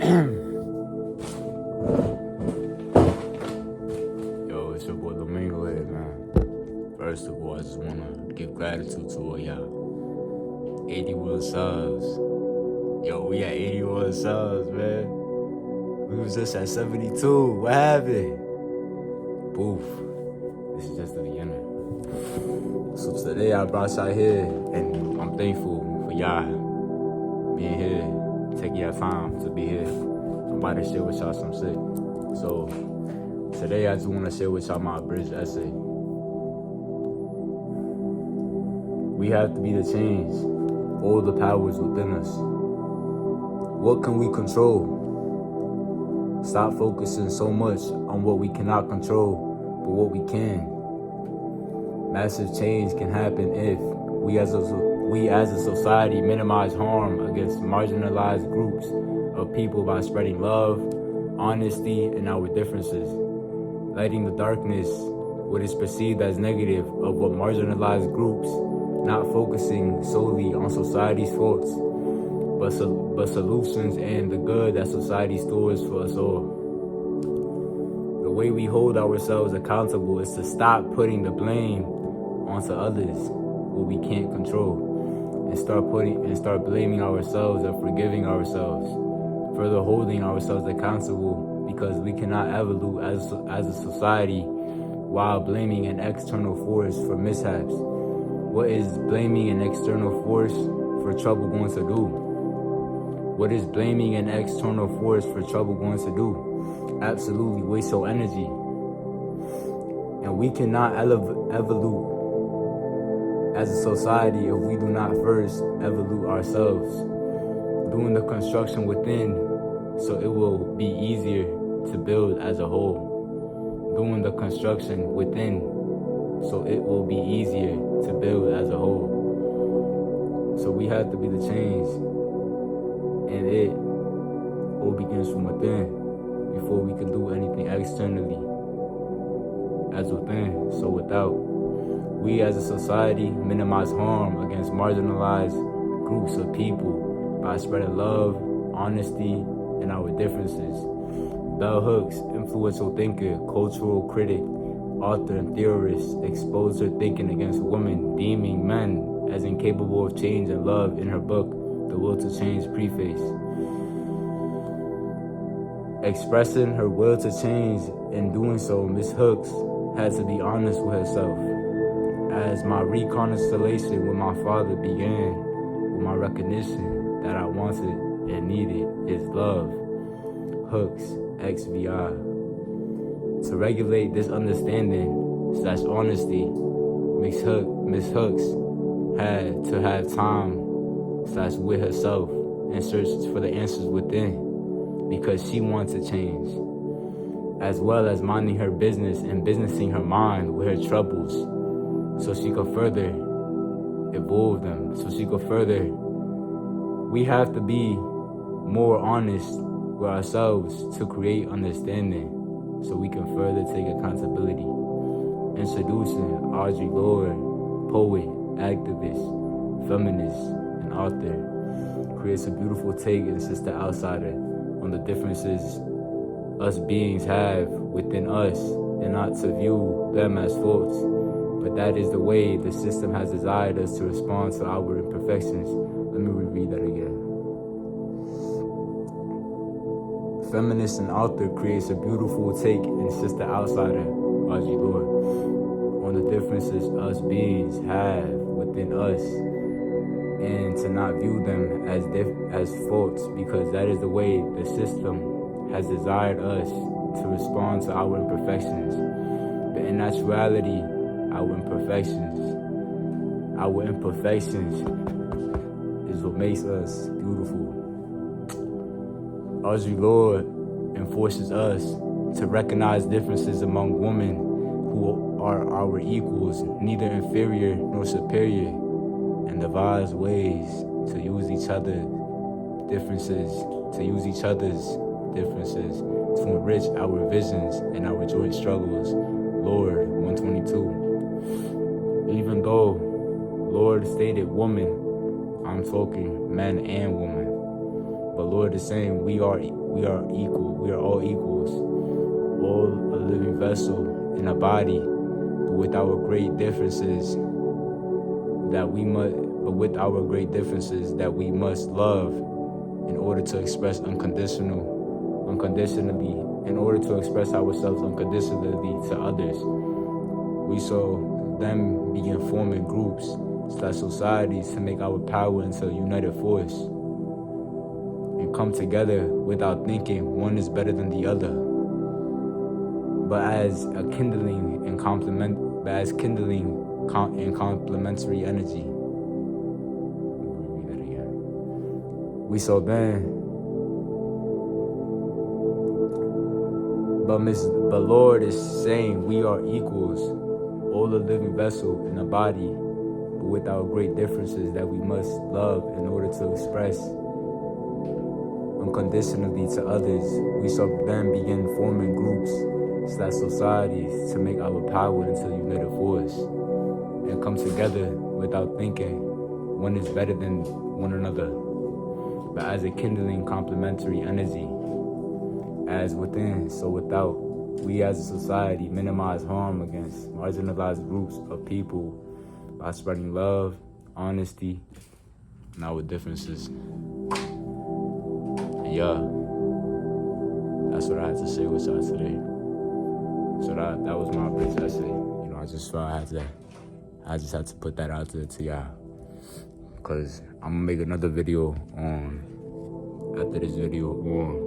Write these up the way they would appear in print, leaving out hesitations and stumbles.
Yo, it's your boy Domingo here, man. First of all, I just want to give gratitude to all y'all. 81 subs. Yo, we at 81 subs, man. We was just at 72. What happened? Boof. This is just the beginning. So today I brought y'all here, and I'm thankful for y'all being here, taking your time to be here. I'm about to share with y'all some shit. So today I just want to share with y'all my Abridge essay. We have to be the change, all the powers within us. What can we control? Stop focusing so much on what we cannot control, but what we can. Massive change can happen if we as a society minimize harm against marginalized groups of people by spreading love, honesty, and our differences, lighting the darkness, what is perceived as negative of what marginalized groups, not focusing solely on society's faults, but solutions and the good that society stores for us all. The way we hold ourselves accountable is to stop putting the blame onto others, what we can't control, and start blaming ourselves and forgiving ourselves, further holding ourselves accountable, because we cannot evolve as a society while blaming an external force for mishaps. What is blaming an external force for trouble going to do? What is blaming an external force for trouble going to do? Absolutely waste your energy. And we cannot evolve as a society if we do not first evolve ourselves, doing the construction within so it will be easier to build as a whole. Doing the construction within so it will be easier to build as a whole. So we have to be the change, and it all begins from within before we can do anything externally as within, so without. We as a society minimize harm against marginalized groups of people by spreading love, honesty, and our differences. Bell Hooks, influential thinker, cultural critic, author, and theorist, exposed her thinking against women, deeming men as incapable of change and love in her book, The Will to Change preface. Expressing her will to change, in doing so, Ms. Hooks had to be honest with herself. As my reconciliation with my father began with my recognition that I wanted and needed his love. Hooks, XVI. To regulate this understanding/honesty, Ms. Hooks had to have time with herself and search for the answers within, because she wanted to change, as well as minding her business and businessing her mind with her troubles, so she could further evolve them, we have to be more honest with ourselves to create understanding, so we can further take accountability. Introducing Audre Lorde, poet, activist, feminist, and author, creates a beautiful take in Sister Outsider on the differences us beings have within us, and not to view them as faults, but that is the way the system has desired us to respond to our imperfections. Let me reread that again. Feminist and author creates a beautiful take in Sister Outsider, Audre Lorde, on the differences us beings have within us, and to not view them as faults, because that is the way the system has desired us to respond to our imperfections. But in actuality, our imperfections is what makes us beautiful. Audre Lorde enforces us to recognize differences among women who are our equals, neither inferior nor superior, and devise ways to use each other's differences to enrich our visions and our joint struggles. Lord 122. Even though Lord stated woman, I'm talking men and women. But Lord is saying we are we are equal. We are all equals. All a living vessel in a body, but with our great differences that we must love in order to express unconditionally, in order to express ourselves unconditionally to others. We saw them begin forming groups/societies to make our power into a united force and come together without thinking one is better than the other, but as kindling and complementary energy. Read that again. We saw then, but Lord is saying we are equals, all a living vessel in a body, but with our great differences that we must love in order to express unconditionally to others. We saw them begin forming groups/societies to make our power into a united force and come together without thinking one is better than one another, but as a kindling complementary energy. As within, so without. We as a society minimize harm against marginalized groups of people by spreading love, honesty, and our differences. Yeah, that's what I had to say with y'all today. So that was my Abridge essay. I just felt I just had to put that out there to y'all, because I'm gonna make another video after this video on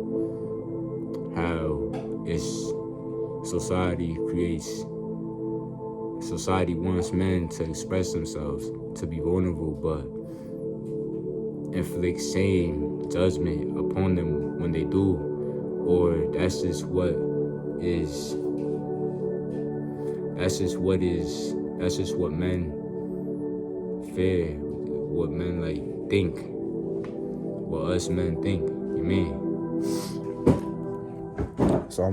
how society wants men to express themselves, to be vulnerable, but inflicts shame, judgment upon them when they do, or that's just what men fear, what men think, what us men think, you mean? So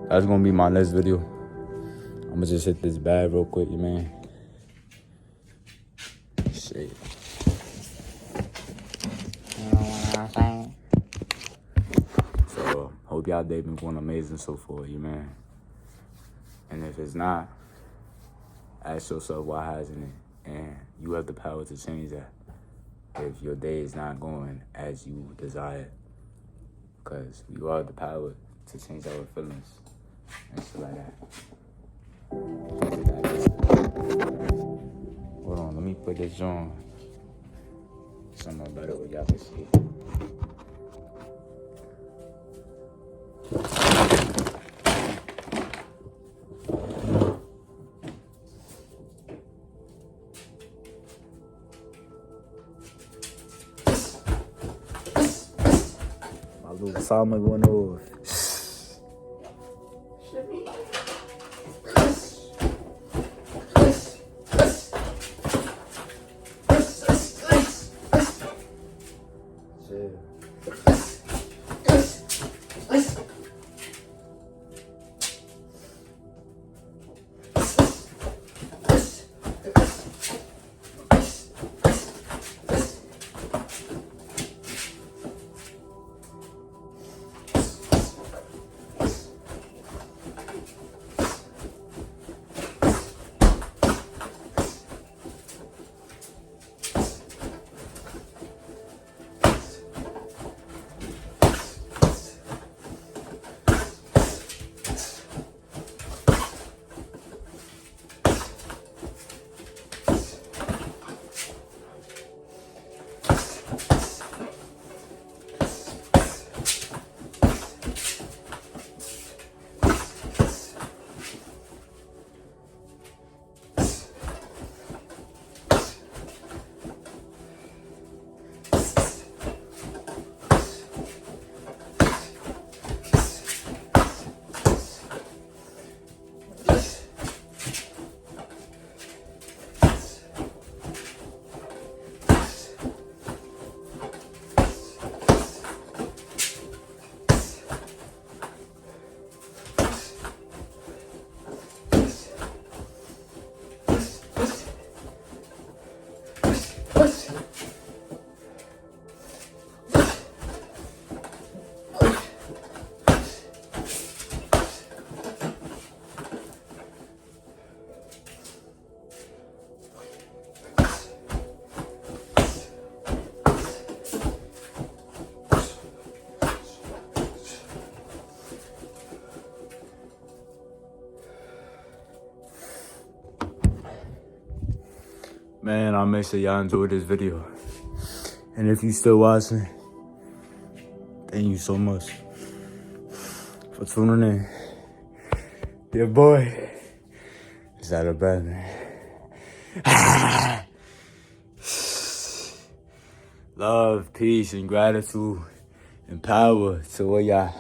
that's gonna be my next video. I'ma just hit this bag real quick, you man. Shit. You know what I'm saying? So, hope y'all day been going amazing so far, you man. And if it's not, ask yourself why hasn't it? And you have the power to change that if your day is not going as you desire. Because we all have the power to change our feelings and shit like that. Hold on, let me put this on. Something better where y'all can see. My little timer going off. Man, I'll make sure y'all enjoyed this video. And if you still watching, thank you so much for tuning in. Your boy is out of breath, man. Love, peace, and gratitude and power to all y'all.